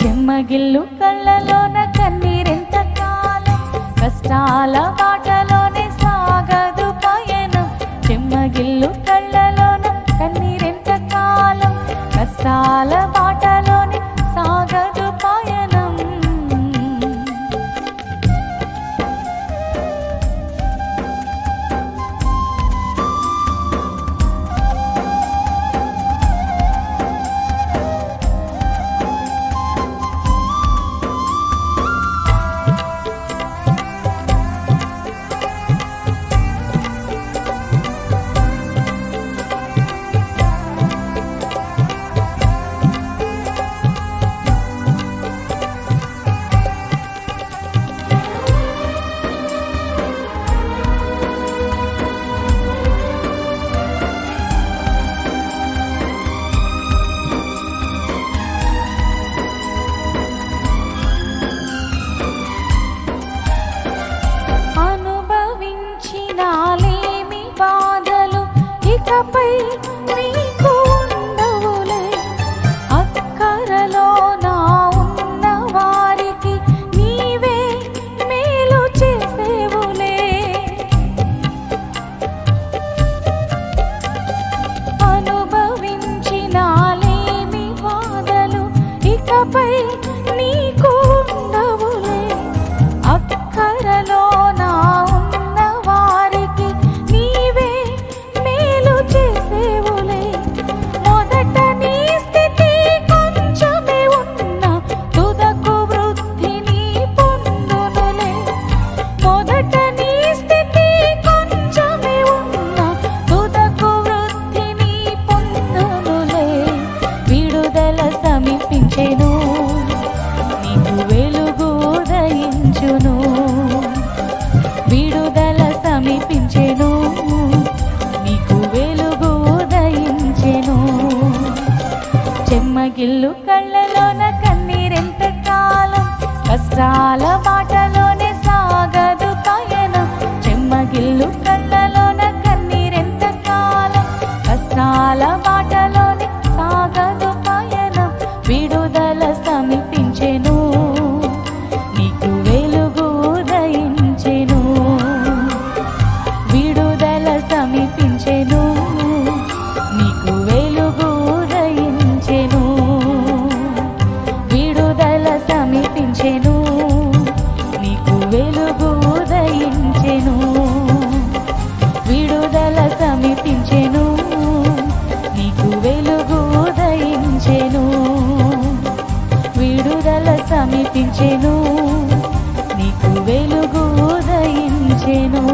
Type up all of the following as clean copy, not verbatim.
చెమ్మగిల్లు కళ్ళలోన కన్నీరెంత కాలం, కష్టాల బాటలోనే సాగదు పయనం. చెమ్మగిల్లు కళ్ళలోన కన్నీరెంత కాలం, కష్టాల బాటలోనే సాగదు పయనం. అనుభవించినాలేమి బాధలు ఇకపై నీకు ఉండవులే. అక్కరలో నా ఉన్న వారికి నీవే మేలు చేసేవులే. అనుభవించినాలేమి బాధలు ఇకపై నీకు ఉండవులే. అక్కరలో నా ఉన్న వారికి నీవే మేలు చేసేవులే. మొదట నీ స్థితి కొంచెమే ఉన్న తుదకు వృద్ధిని పొందునులే. మొదట నీ స్థితి కొంచెమే ఉన్న తుదకు వృద్ధిని పొందునులే. విడుదల సమీపించెను, నీకు వెలుగు ఉదయించును. విడుదల సమీపించెను, నీకు వెలుగు ఉదయించెను. చెమ్మగిల్లు కళ్ళలోన కన్నీరెంత కాలం, కష్టాల బాటలోనే సాగదు పయనం. చెమ్మగిల్లు కళ్ళలోన కన్నీరెంత కాలం, కష్టాల బాటలోనే సాగదు పయనం. విడుదల సమీపించెను, నీకు వెలుగు ఉదయించెను. విడుదల సమీపించెను, నీకు వెలుగు ఉదయించెను. విడుదల సమీపించెను, నీకు వెలుగు ఉదయించెను. విడుదల సమీపించెను, నీకు వెలుగు ఉదయించెను. విడుదల సమీపించెను, నీకు వెలుగు ఉదయించెను.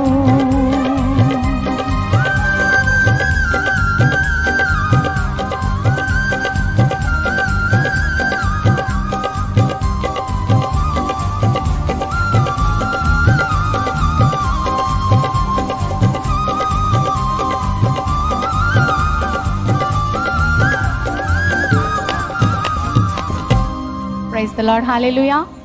Praise the Lord. Hallelujah.